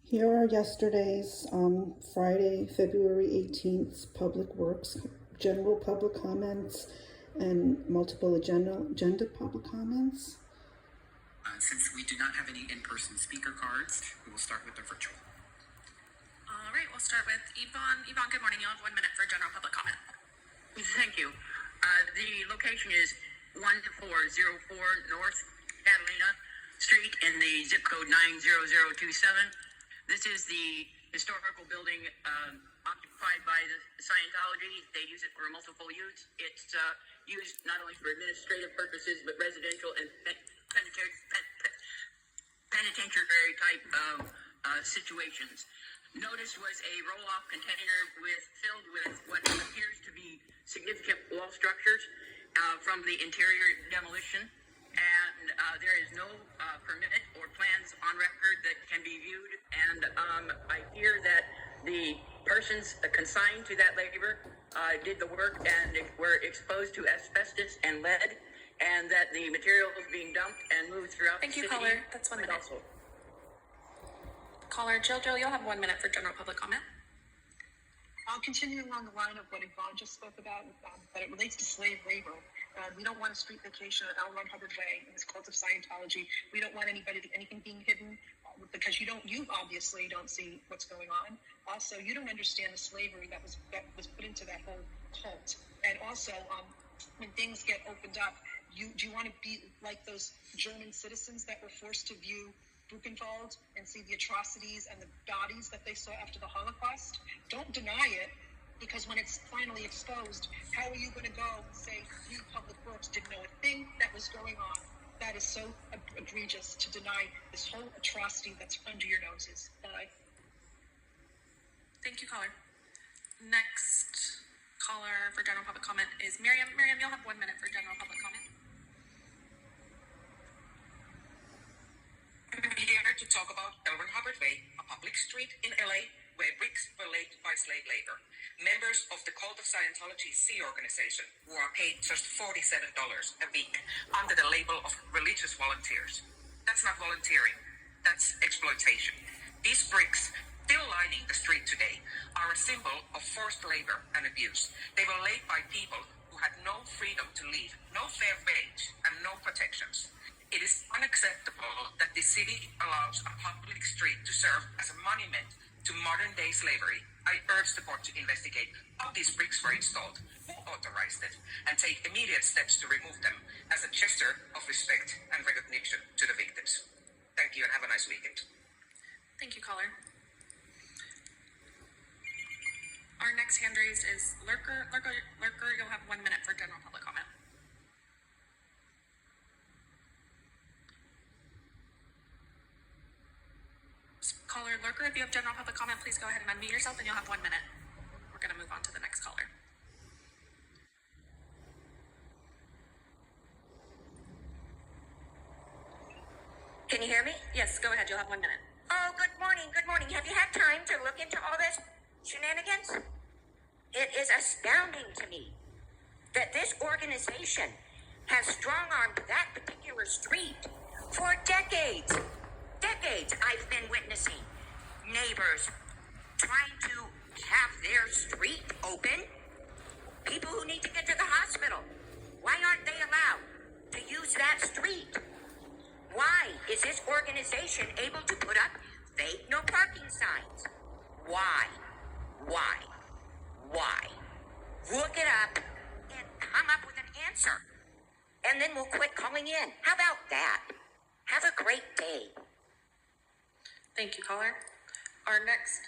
Here are yesterday's Friday, February 18th, Public Works, general public comments, and multiple agenda public comments. Since we do not have any in-person speaker cards, we will start with the virtual. All right, we'll start with Yvonne. Yvonne, good morning. You'll have 1 minute for general public comment. Thank you. The location is 1404 North Catalina Street in the zip code 90027. This is the historical building occupied by the Scientology. They use it for multiple use. It's used not only for administrative purposes, but residential and penitentiary type situations. Notice was a roll-off container filled with what appears to be significant wall structures from the interior demolition. And there is no permit or plans on record that can be viewed. And I fear that the persons consigned to that labor did the work and were exposed to asbestos and lead, and that the material is being dumped and moved throughout Thank the you, city. caller. That's 1 minute. Caller Jojo, you'll have 1 minute for general public comment. I'll continue along the line of what Yvonne just spoke about, but it relates to slave labor. We don't want a street vacation at L. Ron Hubbard Way in this cult of Scientology. We don't want anything being hidden because you obviously don't see what's going on. Also, you don't understand the slavery that was put into that whole cult. And also, when things get opened up, do you want to be like those German citizens that were forced to view Buchenwald and see the atrocities and the bodies that they saw after the Holocaust? Don't deny it, because when it's finally exposed, how are you going to go and say you Public Works didn't know a thing that was going on? That is so egregious to deny this whole atrocity that's under your noses. Bye. Thank you, caller. Next caller for general public comment is Miriam. Miriam, you'll have 1 minute for general public comment. I'm here to talk about L. Ron Hubbard Way, a public street in LA where bricks were laid by slave labor. Members of the Cult of Scientology Sea organization who are paid just $47 a week under the label of religious volunteers. That's not volunteering, that's exploitation. These bricks, still lining the street today, are a symbol of forced labor and abuse. They were laid by people who had no freedom to leave, no fair wage, and no protections. It is unacceptable that the city allows a public street to serve as a monument to modern-day slavery. I urge the board to investigate how these bricks were installed, who authorized it, and take immediate steps to remove them as a gesture of respect and recognition to the victims. Thank you and have a nice weekend. Thank you, caller. Our next hand raised is Lurker. Lurker, you'll have 1 minute for general public comment. Caller Lurker, if you have general public comment, please go ahead and unmute yourself and you'll have 1 minute. We're going to move on to the next caller. Can you hear me? Yes, go ahead. You'll have 1 minute. Oh, good morning, good morning. Have you had time to look into all this shenanigans? It is astounding to me that this organization has strong-armed that particular street for decades. Decades I've been witnessing neighbors trying to have their street open. People who need to get to the hospital. Why aren't they allowed to use that street? Why is this organization able to put up fake no parking signs? Why? Look it up and come up with an answer. And then we'll quit calling in. How about that? Have a great day. Thank you, caller. Our next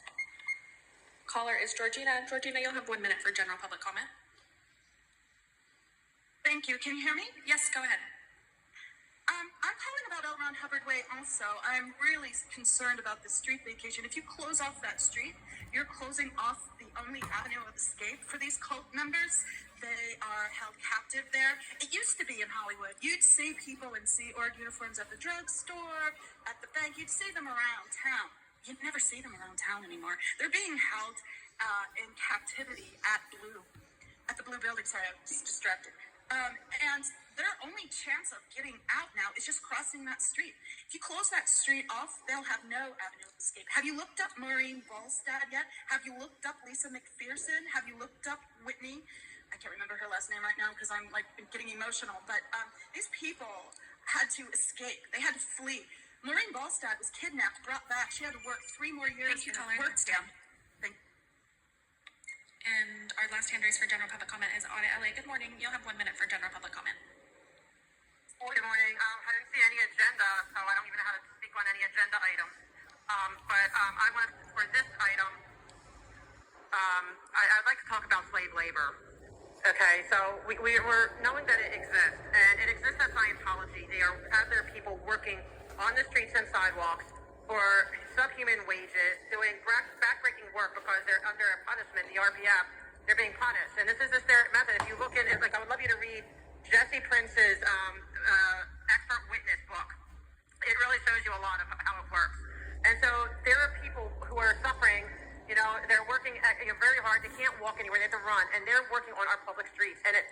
caller is Georgina. Georgina, you'll have 1 minute for general public comment. Thank you. Can you hear me? Yes, go ahead. I'm calling about L. Ron Hubbard Way also. I'm really concerned about the street vacation. If you close off that street, you're closing off the only avenue of escape for these cult members. They are held captive there. It used to be in Hollywood. You'd see people in Sea Org uniforms at the drugstore, at the bank. You'd see them around town. You'd never see them around town anymore. They're being held in captivity at the Blue Building. Sorry, I was distracted. And their only chance of getting out now is just crossing that street. If you close that street off, they'll have no avenue of escape. Have you looked up Maureen Ballstad yet? Have you looked up Lisa McPherson? Have you looked up Whitney? I can't remember her last name right now because I'm like getting emotional. But these people had to escape. They had to flee. Maureen Ballstad was kidnapped, brought back. She had to work 3 more years Thank you, in a caller. work camp. And our last hand raised for general public comment is Audit LA. Good morning. You'll have 1 minute for general public comment. Good morning. I didn't see any agenda, so I don't even know how to speak on any agenda items. But I want for this item, I'd like to talk about slave labor. Okay, so we're knowing that it exists, and it exists at Scientology. They have their people working on the streets and sidewalks for subhuman wages, doing backbreaking work because they're under a punishment, the RPF. They're being punished, and this is just their method. If you look in, like, I would love you to read Jesse Prince's expert witness book. It really shows you a lot of how it works. And so there are people who are suffering. You know, they're working very hard. They can't walk anywhere. They have to run, and they're working on our public streets. And it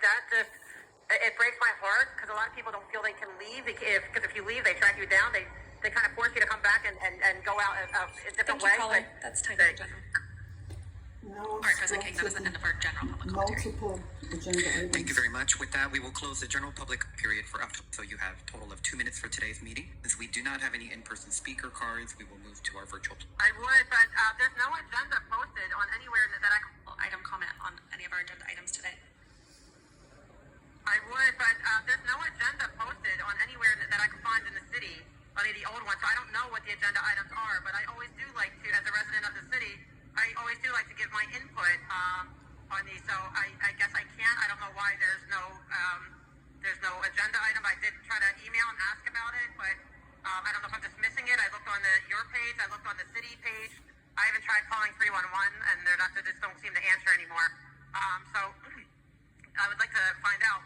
breaks my heart because a lot of people don't feel they can leave because if you leave, they track you down. They kind of force you to come back and go out a different way. Caller. That's time for general. Now All right, President King, that was the end of our general public commentary. multiple agenda items. Thank you very much. With that, we will close the general public period for up to, so you have a total of 2 minutes for today's meeting. Since we do not have any in-person speaker cards, we will move to our virtual. I would, but there's no agenda posted on anywhere that I can. Item comment on any of our agenda items today. I would, but there's no agenda posted on anywhere that I can find in the city, only the old ones. So I don't know what the agenda items are, but I always do like to, as a resident of the city, I always do like to give my input on these. So I guess I can't. I don't know why there's no agenda item. I did try to email and ask about it, but I don't know if I'm just missing it. I looked on your page. I looked on the city page. I even tried calling 311, and they just don't seem to answer anymore. So I would like to find out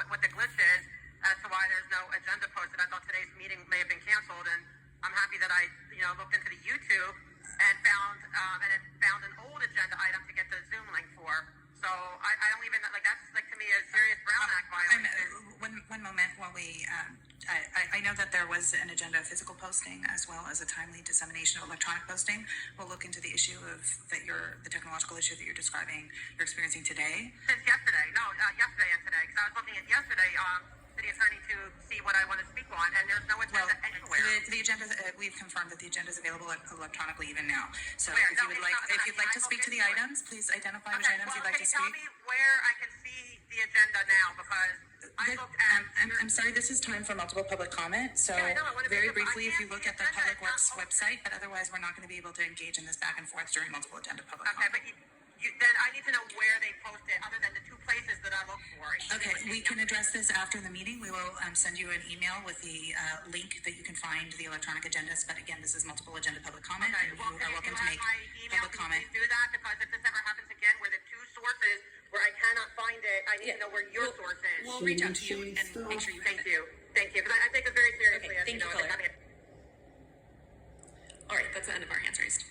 what the glitch is as to why there's no agenda posted. I thought today's meeting may have been canceled, and I'm happy that I looked into the YouTube and found an old agenda item to get the Zoom link for. So I don't even that's to me a serious Brown Act violation. One moment while we. I know that there was an agenda of physical posting as well as a timely dissemination of electronic posting. We'll look into the issue of the technological issue that you're describing, you're experiencing today. Since yesterday, yesterday and today, because I was looking at yesterday, city attorney to see what I want to speak on, and there's no agenda anywhere. The agenda, we've confirmed that the agenda is available electronically even now. So Where? if you'd like to speak to the items, please identify which items you'd like to speak. Can you tell me where I can see the agenda now? Because I looked at. I'm sorry, this is time for multiple public comment. So Yeah, I know, I wanna very be- briefly, if you I look can't at the see the Public agenda. Works website, but otherwise we're not going to be able to engage in this back and forth during multiple agenda public Okay, comment. but then I need to know where they post it, other than the 2 places that I looked for. Okay, we can address this after the meeting. We will send you an email with the link that you can find the electronic agendas. But again, this is multiple agenda public comment, Okay, and well, you are if welcome you to have make my email, public can comment. you please do that? Because if this ever happens again, where the 2 sources where I cannot find it, I need to know where your source is. We'll reach out to you and make sure you have Thank it. you. Thank you. Because I take it very seriously. Okay, as thank you, know, caller. having it. All right, that's the end of our hands raised.